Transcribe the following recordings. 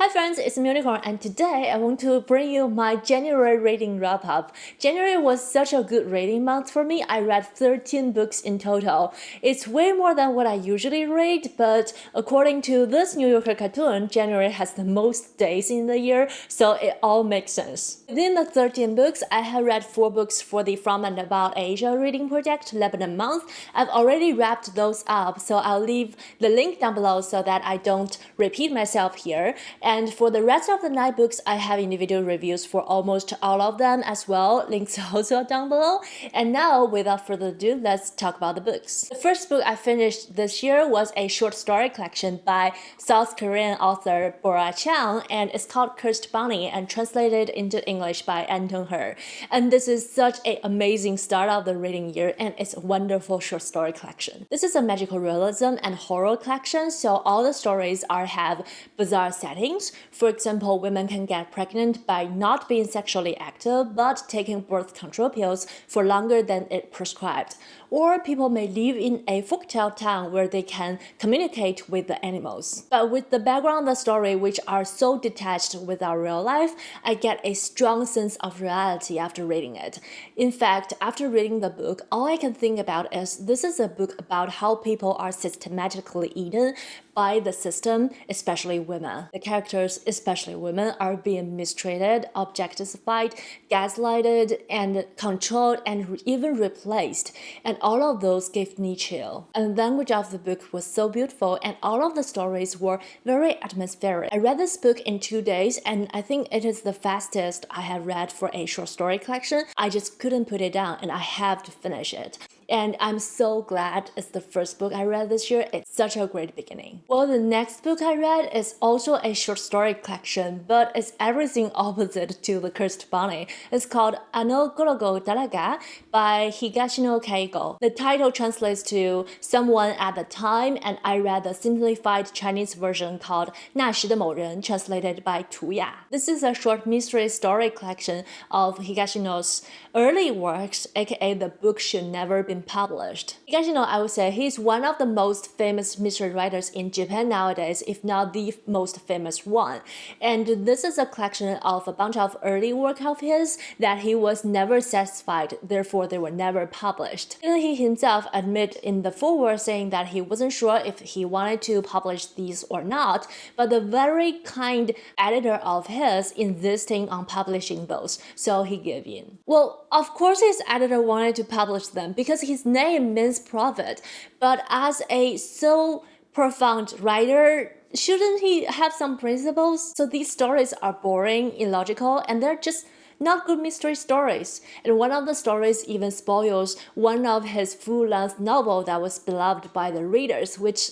Hi friends, it's Unicorn and today I want to bring you my January reading wrap up. January was such a good reading month for me. I read 13 books in total. It's way more than what I usually read, but according to this New Yorker cartoon, January has the most days in the year, so it all makes sense. Within the 13 books, I have read 4 books for the From and About Asia reading project, Lebanon month. I've already wrapped those up, so I'll leave the link down below so that I don't repeat myself here. And for the rest of the 9 books, I have individual reviews for almost all of them as well. Links also down below. And now, without further ado, let's talk about the books. The first book I finished this year was a short story collection by South Korean author Bora Chung, and it's called Cursed Bunny and translated into English by Anton Hur. And this is such an amazing start of the reading year, and it's a wonderful short story collection. This is a magical realism and horror collection, so all the stories have bizarre settings. For example, women can get pregnant by not being sexually active but taking birth control pills for longer than it prescribed. Or people may live in a folktale town where they can communicate with the animals. But with the background of the story, which are so detached with our real life, I get a strong sense of reality after reading it. In fact, after reading the book, all I can think about is this is a book about how people are systematically eaten by the system, especially women. The characters, especially women, are being mistreated, objectified, gaslighted, and controlled, and even replaced. And all of those gave me chill. And the language of the book was so beautiful, and all of the stories were very atmospheric. I read this book in 2 days, and I think it is the fastest I have read for a short story collection. I just couldn't put it down, and I have to finish it. And I'm so glad it's the first book I read this year. It's such a great beginning. Well, the next book I read is also a short story collection, but it's everything opposite to The Cursed Bunny. It's called あの頃の誰か by Higashino Keigo. The title translates to Someone at the Time, and I read the simplified Chinese version called 那时的某人, translated by Tu Ya. This is a short mystery story collection of Higashino's early works, aka the book should never be published. Higashino, I would say, he's one of the most famous mystery writers in Japan nowadays, if not the most famous one. And this is a collection of a bunch of early work of his that he was never satisfied, therefore they were never published. And he himself admitted in the foreword saying that he wasn't sure if he wanted to publish these or not, but the very kind editor of his insisting on publishing those, so he gave in. Well, of course his editor wanted to publish them because his name means prophet, but as a so profound writer, shouldn't he have some principles? So these stories are boring, illogical, and they're just not good mystery stories. And one of the stories even spoils one of his full-length novel that was beloved by the readers, which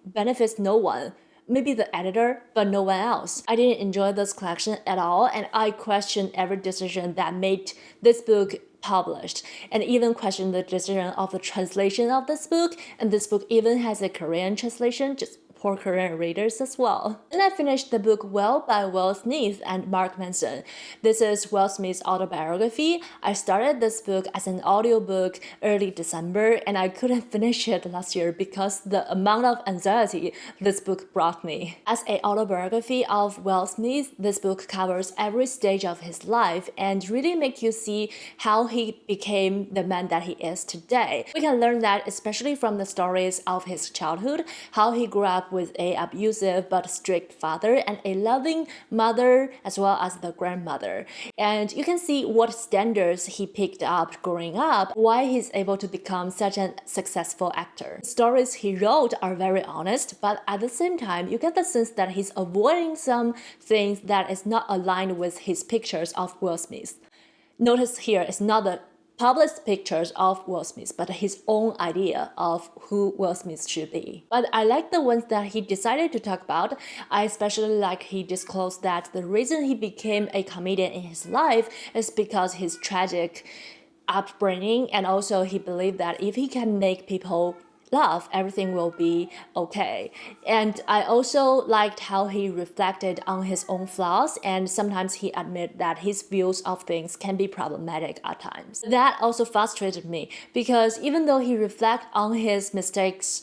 benefits no one. Maybe the editor, but no one else. I didn't enjoy this collection at all, and I questioned every decision that made this book published, and even questioned the decision of the translation of this book, and this book even has a Korean translation, just poor Korean readers as well. Then I finished the book Well by Will Smith and Mark Manson. This is Will Smith's autobiography. I started this book as an audiobook early December, and I couldn't finish it last year because the amount of anxiety this book brought me. As an autobiography of Will Smith, this book covers every stage of his life and really makes you see how he became the man that he is today. We can learn that especially from the stories of his childhood, how he grew up with an abusive but strict father and a loving mother as well as the grandmother. And you can see what standards he picked up growing up, why he's able to become such a successful actor. The stories he wrote are very honest, but at the same time, you get the sense that he's avoiding some things that is not aligned with his pictures of Will Smith. Notice here, it's not the published pictures of Will Smith, but his own idea of who Will Smith should be. But I like the ones that he decided to talk about. I especially like he disclosed that the reason he became a comedian in his life is because his tragic upbringing, and also he believed that if he can make people laugh, everything will be okay. And I also liked how he reflected on his own flaws, and sometimes he admitted that his views of things can be problematic at times. That also frustrated me because even though he reflected on his mistakes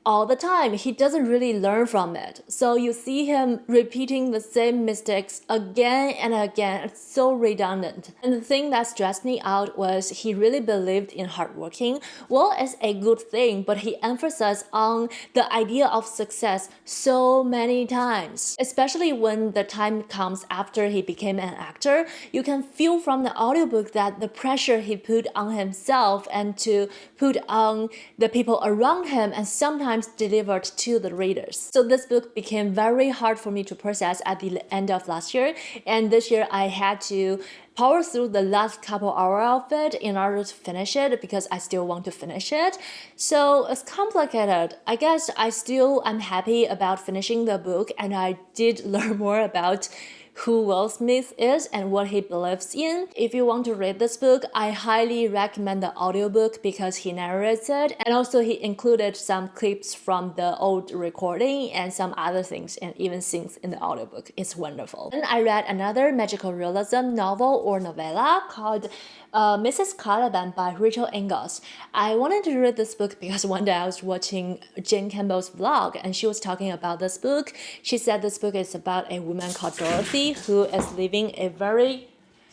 all the time. He doesn't really learn from it. So you see him repeating the same mistakes again and again. It's so redundant. And the thing that stressed me out was he really believed in hard working. Well, it's a good thing, but he emphasized on the idea of success so many times. Especially when the time comes after he became an actor, you can feel from the audiobook that the pressure he put on himself and to put on the people around him and sometimes delivered to the readers. So this book became very hard for me to process at the end of last year, and this year I had to power through the last couple hours of it in order to finish it because I still want to finish it. So it's complicated. I guess I'm happy about finishing the book, and I did learn more about who Will Smith is and what he believes in. If you want to read this book, I highly recommend the audiobook because he narrates it, and also he included some clips from the old recording and some other things and even scenes in the audiobook. It's wonderful. Then I read another magical realism novel or novella called Mrs. Caliban by Rachel Ingalls. I wanted to read this book because one day I was watching Jane Campbell's vlog and she was talking about this book. She said this book is about a woman called Dorothy who is living a very...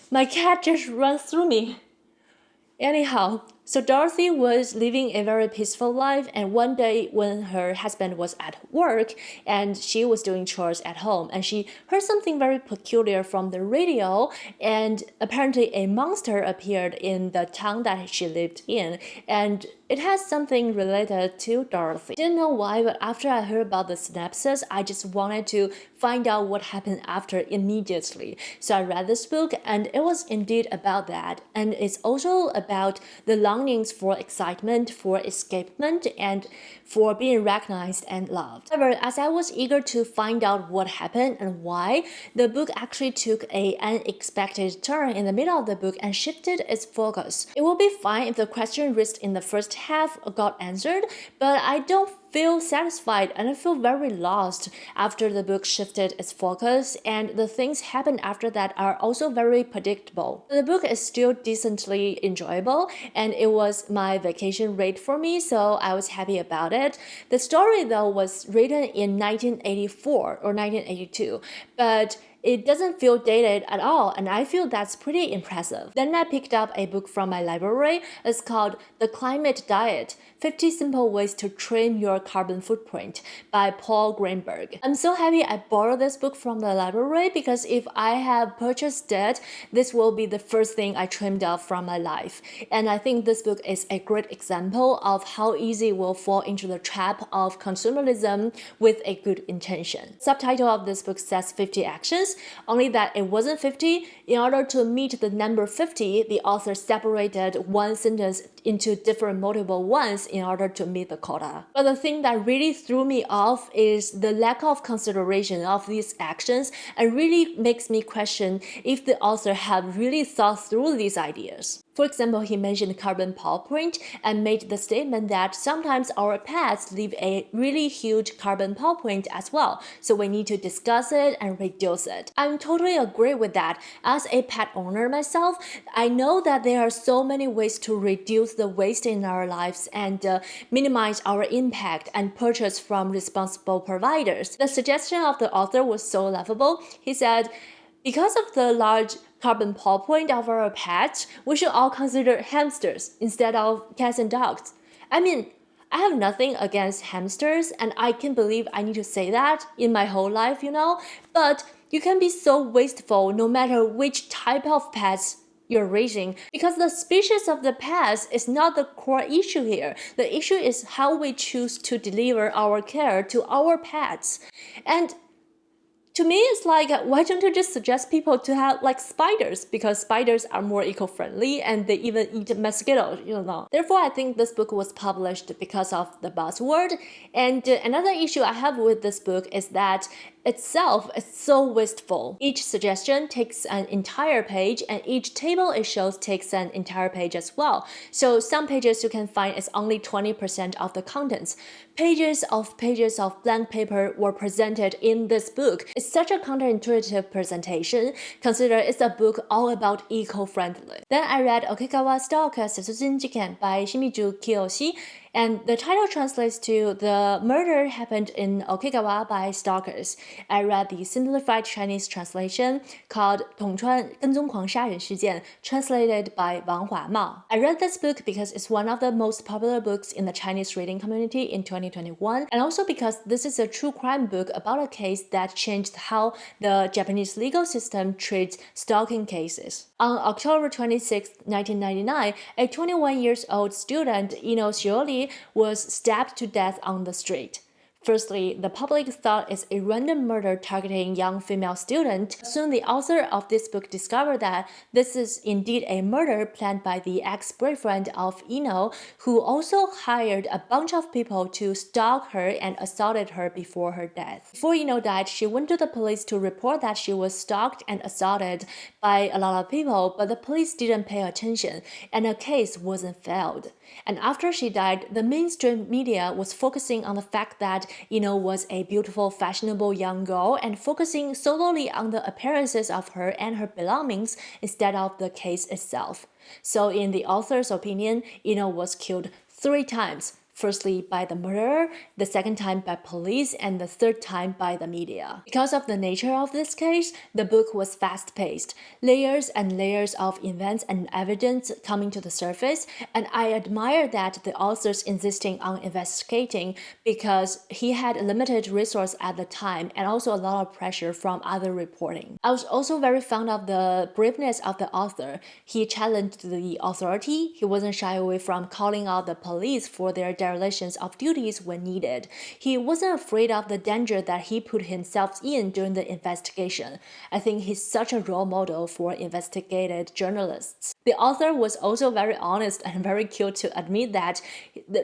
My cat just ran through me. Anyhow, so Dorothy was living a very peaceful life, and one day when her husband was at work and she was doing chores at home, and she heard something very peculiar from the radio, and apparently a monster appeared in the town that she lived in, and it has something related to Dorothy. Didn't know why, but after I heard about the synopsis, I just wanted to find out what happened after immediately. So I read this book, and it was indeed about that, and it's also about the longings for excitement, for escapement, and for being recognized and loved. However, as I was eager to find out what happened and why, the book actually took an unexpected turn in the middle of the book and shifted its focus. It will be fine if the question raised in the first half got answered, but I don't feel satisfied and I feel very lost after the book shifted its focus, and the things happened after that are also very predictable. The book is still decently enjoyable, and it was my vacation read for me, so I was happy about it. The story though was written in 1984 or 1982, but it doesn't feel dated at all, and I feel that's pretty impressive. Then I picked up a book from my library. It's called The Climat Diet, 50 Simple Ways to Trim Your Carbon Footprint by Paul Greenberg. I'm so happy I borrowed this book from the library because if I have purchased it, this will be the first thing I trimmed off from my life. And I think this book is a great example of how easy we'll fall into the trap of consumerism with a good intention. Subtitle of this book says 50 actions, only that it wasn't 50. In order to meet the number 50, the author separated one sentence into different multiple ones in order to meet the quota. But the thing that really threw me off is the lack of consideration of these actions, and really makes me question if the author had really thought through these ideas. For example, he mentioned carbon footprint and made the statement that sometimes our pets leave a really huge carbon footprint as well, so we need to discuss it and reduce it. I'm totally agree with that. As a pet owner myself, I know that there are so many ways to reduce the waste in our lives and minimize our impact and purchase from responsible providers. The suggestion of the author was so laughable. He said, because of the large carbon footprint of our pets, we should all consider hamsters instead of cats and dogs. I mean, I have nothing against hamsters, and I can't believe I need to say that in my whole life, but you can be so wasteful no matter which type of pets you're raising, because the species of the pets is not the core issue here. The issue is how we choose to deliver our care to our pets. And to me, it's like, why don't you just suggest people to have like spiders? Because spiders are more eco-friendly and they even eat mosquitoes, Therefore, I think this book was published because of the buzzword. And another issue I have with this book is that itself is so wasteful. Each suggestion takes an entire page, and each table it shows takes an entire page as well. So some pages you can find is only 20% of the contents. Pages of blank paper were presented in this book. It's such a counterintuitive presentation, consider it's a book all about eco-friendly. Then I read OKEGAWA Stalkers 殺人事件 by Shimizu Kiyoshi. And the title translates to The Murder Happened in OKEGAWA by Stalkers. I read the simplified Chinese translation called 桶川跟踪狂杀人事件, translated by Wang Huamao. I read this book because it's one of the most popular books in the Chinese reading community in 2021, and also because this is a true crime book about a case that changed how the Japanese legal system treats stalking cases. On October 26, 1999, a 21-year-old student, SHIORI, was stabbed to death on the street. Firstly, the public thought it's a random murder targeting young female student. Soon the author of this book discovered that this is indeed a murder planned by the ex-boyfriend of Ino, who also hired a bunch of people to stalk her and assaulted her before her death. Before Ino died, she went to the police to report that she was stalked and assaulted by a lot of people, but the police didn't pay attention, and the case wasn't filed. And after she died, the mainstream media was focusing on the fact that was a beautiful, fashionable young girl and focusing solely on the appearances of her and her belongings instead of the case itself. So in the author's opinion, was killed 3 times. Firstly by the murderer, the second time by police, and the third time by the media. Because of the nature of this case, the book was fast-paced, layers and layers of events and evidence coming to the surface, and I admire that the author's insisting on investigating because he had limited resource at the time and also a lot of pressure from other reporting. I was also very fond of the braveness of the author. He challenged the authority. He wasn't shy away from calling out the police for their derelictions of duties when needed. He wasn't afraid of the danger that he put himself in during the investigation. I think he's such a role model for investigative journalists. The author was also very honest and very cute to admit that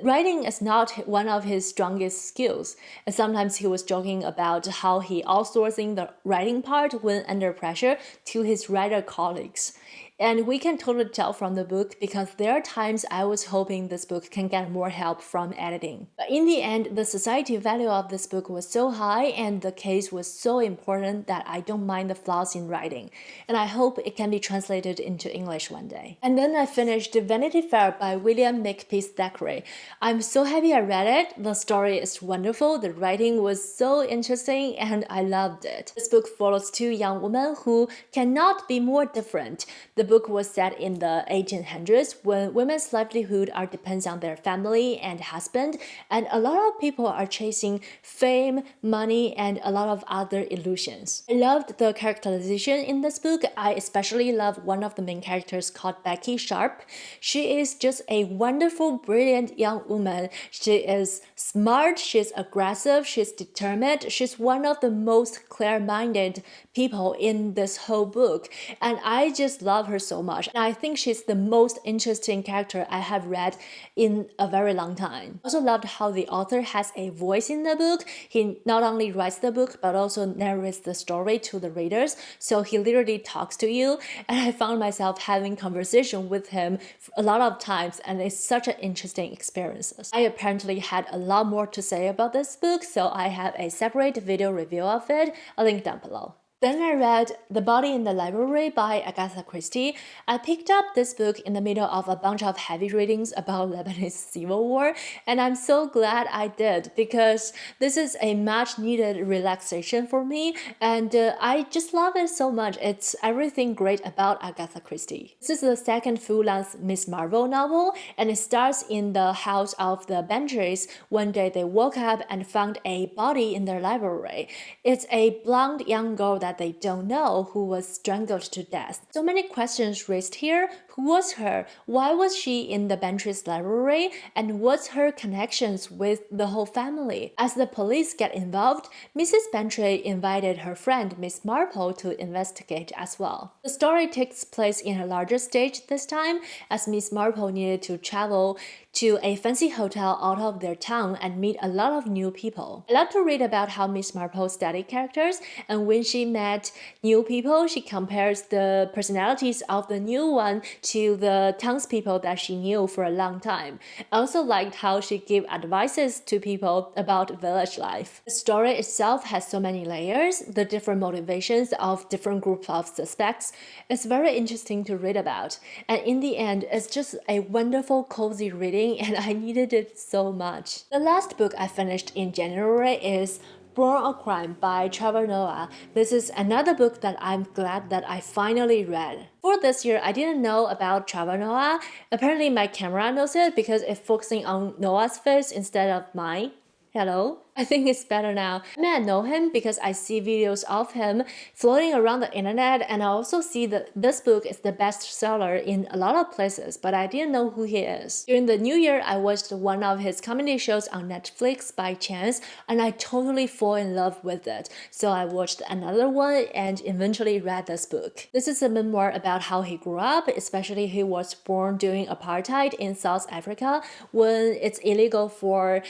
writing is not one of his strongest skills. And sometimes he was joking about how he outsourcing the writing part when under pressure to his writer colleagues. And we can totally tell from the book because there are times I was hoping this book can get more help from editing. But in the end, the society value of this book was so high and the case was so important that I don't mind the flaws in writing. And I hope it can be translated into English one day. And then I finished Vanity Fair by William Makepeace Thackeray. I'm so happy I read it. The story is wonderful, the writing was so interesting, and I loved it. This book follows 2 young women who cannot be more different. The book was set in the 1800s when women's livelihood depends on their family and husband, and a lot of people are chasing fame, money, and a lot of other illusions. I loved the characterization in this book. I especially love one of the main characters called Becky Sharp. She is just a wonderful, brilliant young woman. She is smart, she's aggressive, she's determined, she's one of the most clear-minded people in this whole book, and I just love her so much. And I think she's the most interesting character I have read in a very long time. I also loved how the author has a voice in the book. He not only writes the book but also narrates the story to the readers, so he literally talks to you, and I found myself having conversation with him a lot of times, and it's such an interesting experience. I apparently had a lot more to say about this book, so I have a separate video review of it. I'll link down below. Then I read The Body in the Library by Agatha Christie. I picked up this book in the middle of a bunch of heavy readings about Lebanese civil war, and I'm so glad I did because this is a much needed relaxation for me, and I just love it so much. It's everything great about Agatha Christie. This is the second full-length Miss Marvel novel, and it starts in the house of the Benjys. One day they woke up and found a body in their library. It's a blonde young girl that they don't know who was strangled to death. So many questions raised here. Who was her? Why was she in the Benjy's library? And what's her connections with the whole family? As the police get involved, Mrs. Benjy invited her friend Miss Marple to investigate as well. The story takes place in a larger stage this time, as Miss Marple needed to travel to a fancy hotel out of their town and meet a lot of new people. I love to read about how Miss Marple studied characters, and when she met new people, she compares the personalities of the new one to the townspeople that she knew for a long time. I also liked how she gave advices to people about village life. The story itself has so many layers, the different motivations of different groups of suspects. It's very interesting to read about. And in the end, it's just a wonderful, cozy reading, and I needed it so much. The last book I finished in January is Born a Crime by Trevor Noah. This is another book that I'm glad that I finally read. For this year, I didn't know about Trevor Noah. Apparently my camera knows it because it's focusing on Noah's face instead of mine. Hello? I think it's better now. I mean, I know him because I see videos of him floating around the internet, and I also see that this book is the bestseller in a lot of places, but I didn't know who he is. During the new year, I watched one of his comedy shows on Netflix by chance, and I totally fell in love with it. So I watched another one and eventually read this book. This is a memoir about how he grew up, especially he was born during apartheid in South Africa when it's illegal for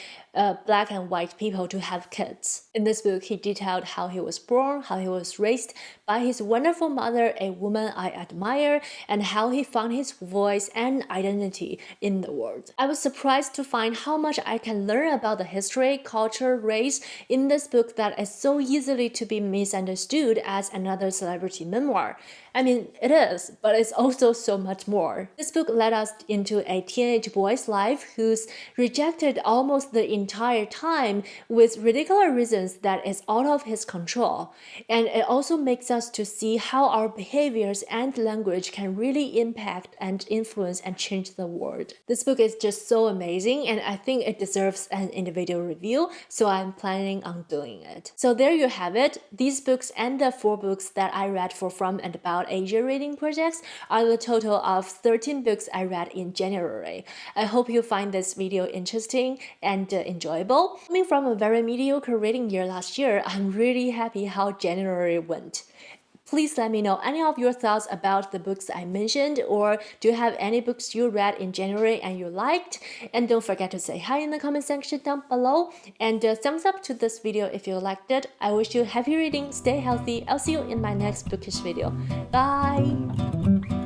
black and white people to have kids. In this book, he detailed how he was born, how he was raised by his wonderful mother, a woman I admire, and how he found his voice and identity in the world. I was surprised to find how much I can learn about the history, culture, race in this book that is so easily to be misunderstood as another celebrity memoir. I mean, it is, but it's also so much more. This book led us into a teenage boy's life who's rejected almost the entire time with ridiculous reasons that is out of his control. And it also makes us to see how our behaviors and language can really impact and influence and change the world. This book is just so amazing, and I think it deserves an individual review, so I'm planning on doing it. So there you have it. These books and the 4 books that I read for From and About Asia reading projects are the total of 13 books I read in January. I hope you find this video interesting and enjoyable. Coming from a very mediocre reading year last year, I'm really happy how January went. Please let me know any of your thoughts about the books I mentioned, or do you have any books you read in January and you liked? And don't forget to say hi in the comment section down below, and thumbs up to this video if you liked it. I wish you happy reading, stay healthy. I'll see you in my next bookish video. Bye!